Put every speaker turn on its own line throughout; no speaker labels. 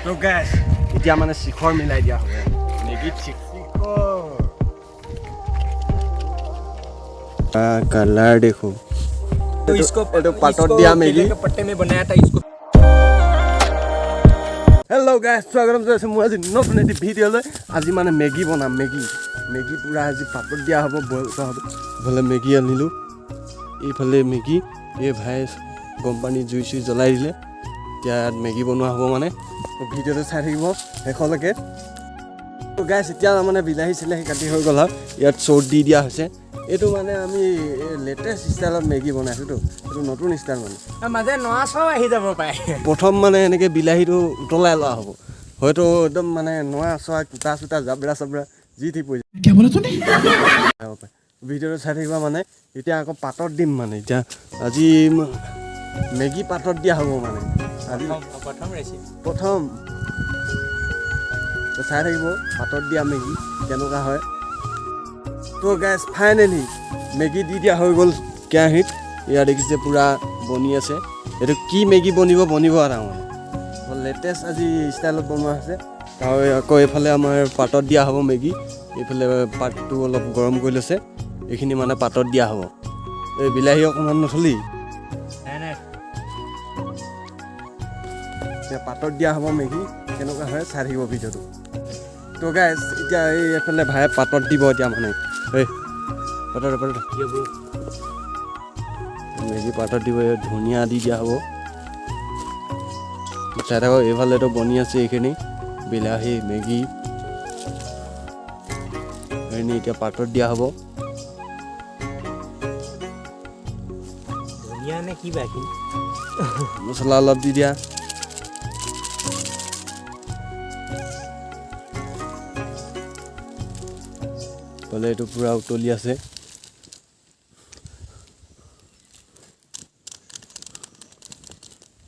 তো গাইস এতিয়া মানে শিখৰ মিলাই দিয়া হ'ব মেগীত শিখৰ कलर देखो
तो इसको
पाटोट दिया मैगी
के पट्टे में बनाया था इसको
हेलो गाइस स्वागतम जनाइছো মই আজি নতুন এটি ভিডিঅ'লৈ আজি মানে মেগী বনাম মেগী পুৰা আজি পাটত দিয়া হ'ব বইল কৰা হ'ব ভলে মেগী আনিলো এইফালে মেগী এই ভাই গম পানী জুই চুই জ্বলাই দিলে এতিয়া মেগী বনোৱা হ'ব মানে ভিডিঅ'টো চাই থাকিব শেষলৈকে তো গাইস এতিয়া মানে বিলাহী চিলাহী কাটি হৈ গ'ল আৰু ইয়াত চৰ্ট দি দিয়া হৈছে এইটো মানে আমি লেটেষ্ট ষ্টাইলত মেগী বনাইছোঁ তো এইটো নতুন ষ্টাইল মানে
মাজে নয়া সব আহি যাব পাৰে
প্ৰথম মানে এনেকৈ বিলাহীটো উতলাই লোৱা হ'ব হয়তো একদম মানে নয়া চয়া কুটা চুটা জাবৰা চাবৰা যি ঠিক পৰি যাব ভিডিঅ'টো চাই থাকিবা মানে এতিয়া আকৌ পাতত দিম মানে এতিয়া আজি মেগী পাতত দিয়া হ'ব মানে আজি প্ৰথম চাই থাকিব পাতত দিয়া মেগী কেনেকুৱা হয় তো গাইস ফাইনেলি মেগী দি দিয়া হৈ গ'ল কেৰাহীত ইয়াত দেখিছে পুৰা বনি আছে এইটো কি মেগী বনিব আৰু মানে লেটেষ্ট আজি ষ্টাইলত বনোৱা হৈছে আৰু আকৌ এইফালে আমাৰ পাতত দিয়া হ'ব মেগী এইফালে পাতটো অলপ গৰম কৰি লৈছে এইখিনি মানে পাতত দিয়া হ'ব এই বিলাহী অকণমান নথলি এতিয়া পাতত দিয়া হ'ব মেগী কেনেকুৱা হয় চাই থাকিব ভিডিঅ'টো তো গাইস এতিয়া এইফালে ভাই পাতত দিব এতিয়া মানে এই পাতত মেগী পাতত দিব ধনিয়া দি দিয়া হ'ব চাই থাকক এইফালেতো বনি আছে এইখিনি বিলাহী মেগী এইখিনি এতিয়া পাতত দিয়া হ'ব
ধনিয়া নে কি বাকি
মছলা অলপ দি দিয়া বলে এইটো পুৰা উতলি আছে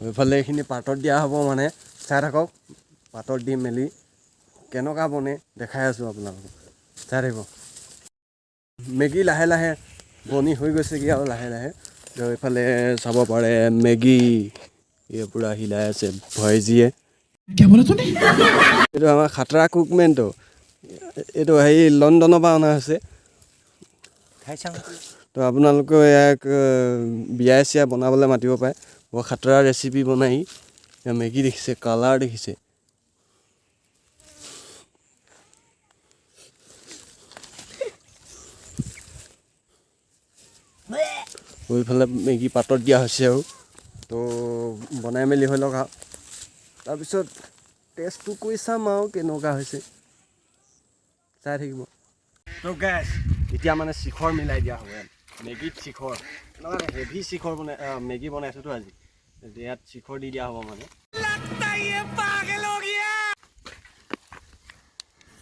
এইফালে এইখিনি পাতত দিয়া হ'ব মানে চাই থাকক পাতত দি মেলি কেনেকুৱা বনে দেখাই আছোঁ আপোনালোকক চাই থাকিব মেগী লাহে লাহে বনি হৈ গৈছেগৈ আৰু লাহে লাহে এইফালে চাব পাৰে মেগী এই পুৰা হিলাই আছে ভইজিয়ে এইটো আমাৰ খাতৰা কুকমেনটো এইটো হেৰি লণ্ডনৰ পৰা অনা হৈছে তো আপোনালোকে ইয়াক বিয়া চিয়া বনাবলৈ মাতিব পাৰে বৰ খাতৰা ৰেচিপি বনাই মেগী দেখিছে কালাৰ দেখিছে এইফালে মেগী পাতত দিয়া হৈছে আৰু তো বনাই মেলি হৈ লওক আৰু তাৰপিছত টেষ্টটো কৰি চাম আৰু কেনেকুৱা হৈছে চাই থাকিব তো গাইস এতিয়া মানে শিখৰ মিলাই দিয়া হ'ব মেগীত শিখৰ এনেকুৱা হেভি শিখৰ বনাই মেগী বনাইছোঁতো আজি ইয়াত শিখৰ দি দিয়া হ'ব মানে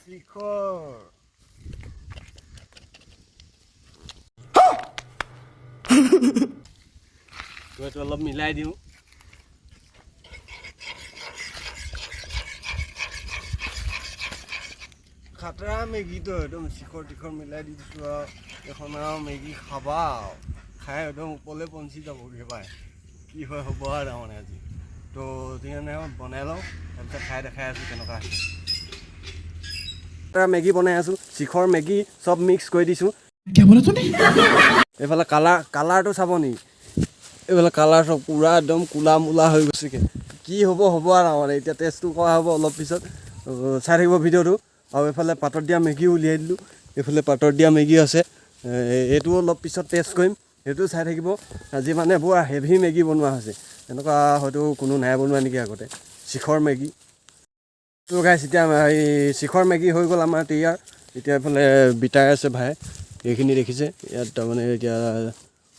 শিখৰ এইটো অলপ মিলাই দিওঁ খাতৰা মেগীটো একদম শিখৰ টিখৰ মিলাই দি দিছোঁ আৰু এখন আৰু মেগী খাবা আৰু খাই একদম ওপৰলৈ পঞ্চি যাবগৈ পায় কি হয় হ'ব আৰু তাৰমানে আজি তো সেইকাৰণে বনাই লওঁ তাৰপিছত খাই দেখাই আছোঁ কেনেকুৱা খাতৰা মেগী বনাই আছোঁ শিখৰ মেগী চব মিক্স কৰি দিছোঁ এইফালে কালাৰটো চাব নি এইফালে কালাৰ চব পূৰা একদম ক'লা মূলা হৈ গৈছেগৈ কি হ'ব আৰু তাৰমানে এতিয়া টেষ্টটো কৰা হ'ব অলপ পিছত চাই থাকিব ভিডিঅ'টো আৰু এইফালে পাতত দিয়া মেগী উলিয়াই দিলোঁ এইফালে পাতত দিয়া মেগী আছে এইটো অলপ পিছত টেষ্ট কৰিম সেইটো চাই থাকিব আজি মানে বৰ হেভি মেগী বনোৱা হৈছে এনেকুৱা হয়তো কোনো নাই বনোৱা নেকি আগতে শিখৰ মেগী তো গাইছ এতিয়া এই শিখৰ মেগী হৈ গ'ল আমাৰ তৈয়াৰ এতিয়া এইফালে বিটাই আছে ভাই এইখিনি দেখিছে ইয়াত তাৰমানে এতিয়া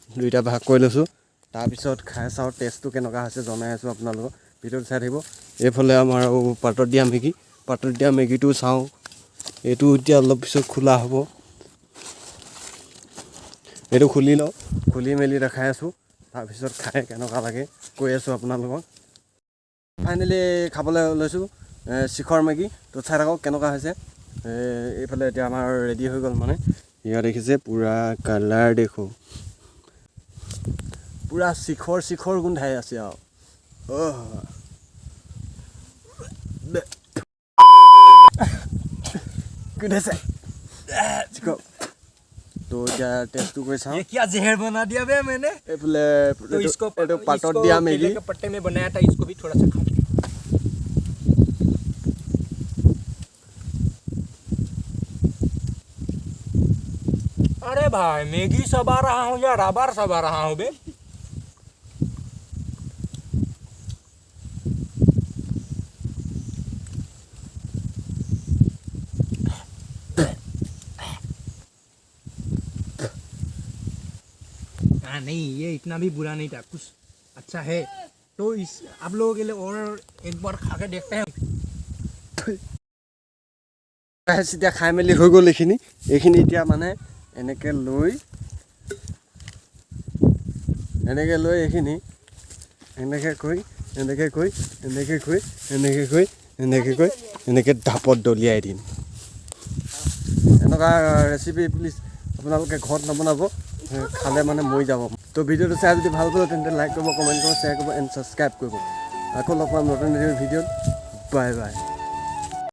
দুইটা ভাগ কৰি লৈছোঁ তাৰপিছত খাই চাওঁ টেষ্টটো কেনেকুৱা হৈছে জনাই আছোঁ আপোনালোকক ভিডিঅ'টো চাই থাকিব এইফালে আমাৰ আৰু পাতত দিয়া মেগীটো চাওঁ এইটো এতিয়া অলপ পিছত খোলা হ'ব এইটো খুলি লওঁ খুলি মেলি দেখাই আছোঁ তাৰপিছত খাই কেনেকুৱা লাগে কৈ আছোঁ আপোনালোকক ফাইনেলি খাবলৈ লৈছোঁ শিখৰ মেগী তো চাই থাকক কেনেকুৱা হৈছে এইফালে এতিয়া আমাৰ ৰেডি হৈ গ'ল মানে ইয়াত দেখিছে পুৰা কালাৰ দেখোঁ পুৰা শিখৰ গোন্ধাই আছে আৰু लिक्विड है चिको तो क्या टेस्ट कर सा
ये क्या जहर बना दिया बे मैंने
एफले
तो इसको
एटो पाटत दिया
केले
मैगी
के पट्टे में बनाया था इसको भी थोड़ा सा खा ले अरे भाई मैगी सबा रहा हूँ या रबर सबा रहा हूँ बे हाँ नहीं ये इतना भी बुरा नहीं था कुछ अच्छा है तो इस आप लोगों के लिए और एक बार खा के देखते हैं
এতিয়া খাই মেলি হৈ গ'ল এইখিনি এতিয়া মানে এনেকৈ লৈ এইখিনি এনেকৈ ঢাপত দলিয়াই দিম এনেকুৱা ৰেচিপি প্লিজ আপোনালোকে ঘৰত নবনাব খালে মানে মৰি যাব তো ভিডিঅ'টো চাই যদি ভাল পালে তেন্তে লাইক কৰিব কমেণ্ট কৰিব শ্বেয়াৰ কৰিব এণ্ড ছাবস্ক্ৰাইব কৰিব আকৌ লগ পাম নতুন ভিডিঅ'ত বাই বাই